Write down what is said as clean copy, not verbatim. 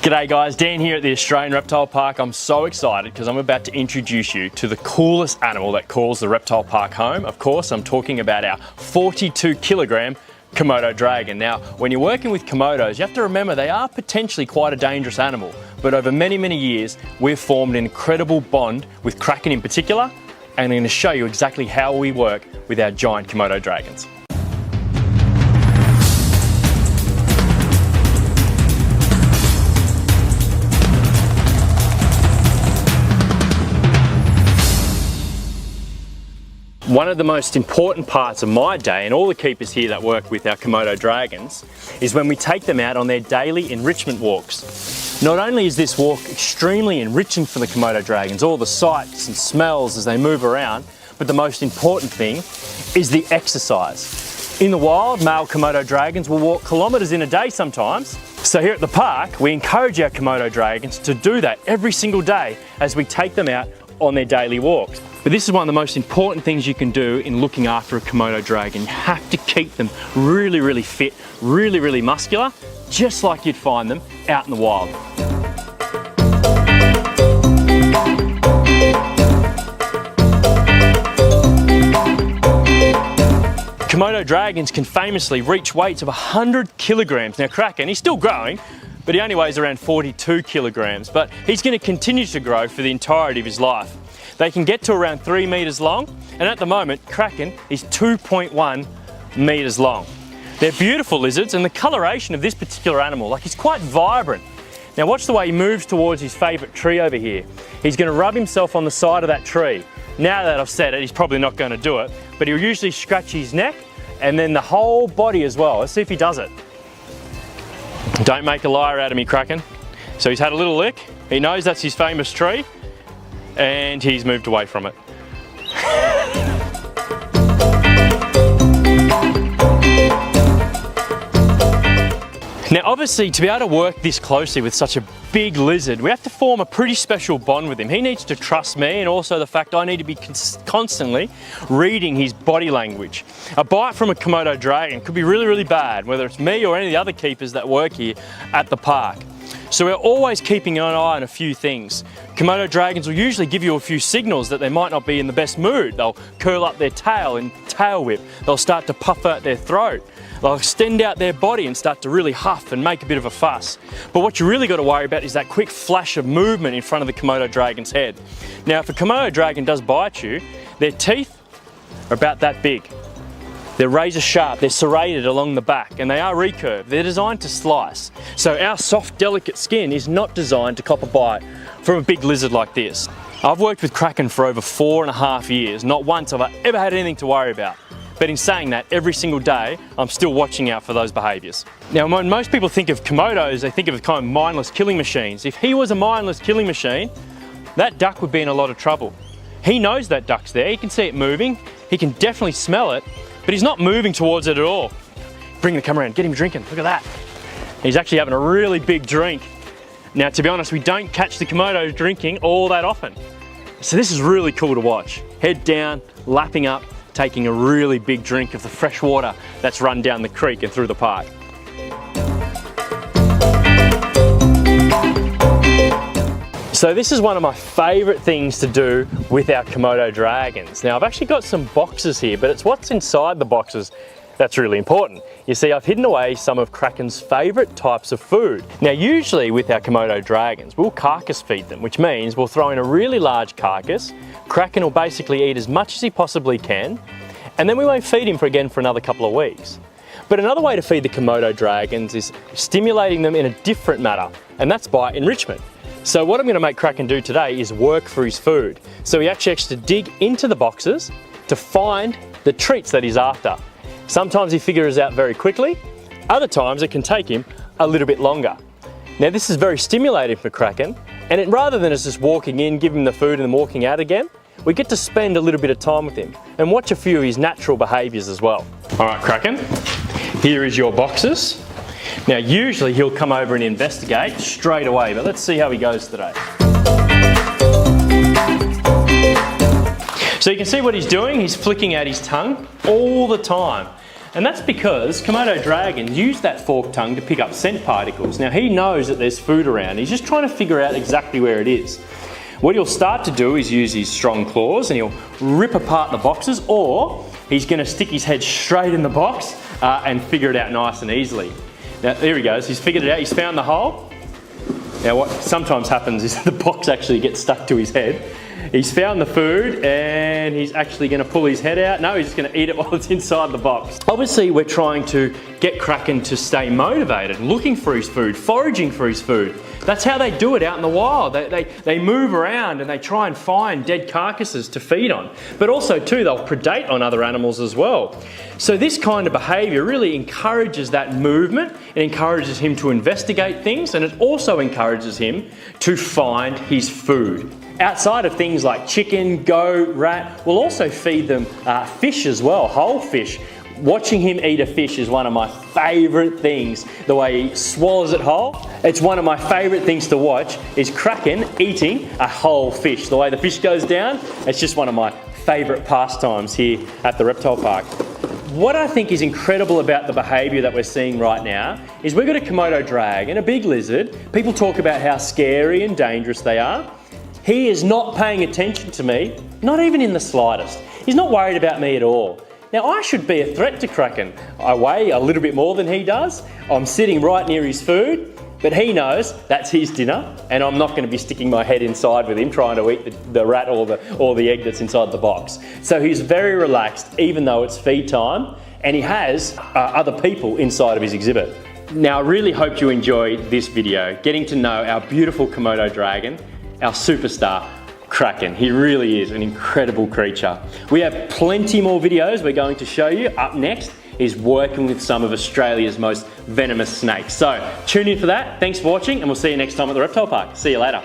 G'day guys, Dan here at the Australian Reptile Park. I'm so excited because I'm about to introduce you to the coolest animal that calls the reptile park home. Of course, I'm talking about our 42 kilogram Komodo dragon. Now, when you're working with Komodos, you have to remember they are potentially quite a dangerous animal. But over many, many years, we've formed an incredible bond with Kraken in particular, and I'm going to show you exactly how we work with our giant Komodo dragons. One of the most important parts of my day, and all the keepers here that work with our Komodo dragons, is when we take them out on their daily enrichment walks. Not only is this walk extremely enriching for the Komodo dragons, all the sights and smells as they move around, but the most important thing is the exercise. In the wild, male Komodo dragons will walk kilometres in a day sometimes. So here at the park, we encourage our Komodo dragons to do that every single day as we take them out on their daily walks. But this is one of the most important things you can do in looking after a Komodo dragon. You have to keep them really, really fit, really, really muscular, just like you'd find them out in the wild. Komodo dragons can famously reach weights of 100 kilograms. Now Kraken, he's still growing, but he only weighs around 42 kilograms, but he's going to continue to grow for the entirety of his life. They can get to around 3 meters long, and at the moment, Kraken is 2.1 meters long. They're beautiful lizards, and the coloration of this particular animal, he's quite vibrant. Now watch the way he moves towards his favorite tree over here. He's going to rub himself on the side of that tree. Now that I've said it, he's probably not going to do it, but he'll usually scratch his neck and then the whole body as well. Let's see if he does it. Don't make a liar out of me, Kraken. So he's had a little lick. He knows that's his famous tree, and he's moved away from it. Now obviously, to be able to work this closely with such a big lizard, we have to form a pretty special bond with him. He needs to trust me, and also the fact I need to be constantly reading his body language. A bite from a Komodo dragon could be really, really bad, whether it's me or any of the other keepers that work here at the park. So we're always keeping an eye on a few things. Komodo dragons will usually give you a few signals that they might not be in the best mood. They'll curl up their tail and tail whip. They'll start to puff out their throat. They'll extend out their body and start to really huff and make a bit of a fuss. But what you really got to worry about is that quick flash of movement in front of the Komodo dragon's head. Now, if a Komodo dragon does bite you, their teeth are about that big. They're razor sharp, they're serrated along the back, and they are recurved. They're designed to slice. So our soft, delicate skin is not designed to cop a bite from a big lizard like this. I've worked with Kraken for over 4.5 years. Not once have I ever had anything to worry about. But in saying that, every single day, I'm still watching out for those behaviours. Now, when most people think of Komodos, they think of kind of mindless killing machines. If he was a mindless killing machine, that duck would be in a lot of trouble. He knows that duck's there, he can see it moving, he can definitely smell it, but he's not moving towards it at all. Bring the camera around, get him drinking, look at that. He's actually having a really big drink. Now, to be honest, we don't catch the Komodo drinking all that often. So this is really cool to watch. Head down, lapping up, taking a really big drink of the fresh water that's run down the creek and through the park. So this is one of my favourite things to do with our Komodo dragons. Now I've actually got some boxes here, but it's what's inside the boxes that's really important. You see, I've hidden away some of Kraken's favourite types of food. Now usually with our Komodo dragons, we'll carcass feed them, which means we'll throw in a really large carcass. Kraken will basically eat as much as he possibly can, and then we won't feed him again for another couple of weeks. But another way to feed the Komodo dragons is stimulating them in a different manner, and that's by enrichment. So what I'm going to make Kraken do today is work for his food. So he actually has to dig into the boxes to find the treats that he's after. Sometimes he figures out very quickly, other times it can take him a little bit longer. Now this is very stimulating for Kraken, and rather than us just walking in, give him the food and then walking out again, we get to spend a little bit of time with him and watch a few of his natural behaviours as well. All right, Kraken, here is your boxes. Now usually he'll come over and investigate straight away, but let's see how he goes today. So you can see what he's doing, he's flicking out his tongue all the time. And that's because Komodo dragons use that forked tongue to pick up scent particles. Now he knows that there's food around. He's just trying to figure out exactly where it is. What he'll start to do is use his strong claws and he'll rip apart the boxes, or he's going to stick his head straight in the box and figure it out nice and easily. Now there he goes, he's figured it out, he's found the hole. Now what sometimes happens is the box actually gets stuck to his head. He's found the food and he's actually going to pull his head out. No, he's just going to eat it while it's inside the box. Obviously we're trying to get Kraken to stay motivated, looking for his food, foraging for his food. That's how they do it out in the wild. They move around and they try and find dead carcasses to feed on. But also too, they'll predate on other animals as well. So this kind of behaviour really encourages that movement. It encourages him to investigate things, and it also encourages him to find his food. Outside of things like chicken, goat, rat, we'll also feed them fish as well, whole fish. Watching him eat a fish is one of my favourite things. The way he swallows it whole. It's one of my favourite things to watch is Kraken eating a whole fish. The way the fish goes down, it's just one of my favourite pastimes here at the reptile park. What I think is incredible about the behaviour that we're seeing right now is we've got a Komodo dragon, a big lizard. People talk about how scary and dangerous they are. He is not paying attention to me, not even in the slightest. He's not worried about me at all. Now I should be a threat to Kraken. I weigh a little bit more than he does. I'm sitting right near his food, but he knows that's his dinner and I'm not going to be sticking my head inside with him trying to eat the rat or the egg that's inside the box. So he's very relaxed even though it's feed time, and he has other people inside of his exhibit. Now I really hope you enjoyed this video, getting to know our beautiful Komodo dragon, our superstar, Kraken. He really is an incredible creature. We have plenty more videos we're going to show you. Up next is working with some of Australia's most venomous snakes. So tune in for that. Thanks for watching, and we'll see you next time at the Reptile Park. See you later.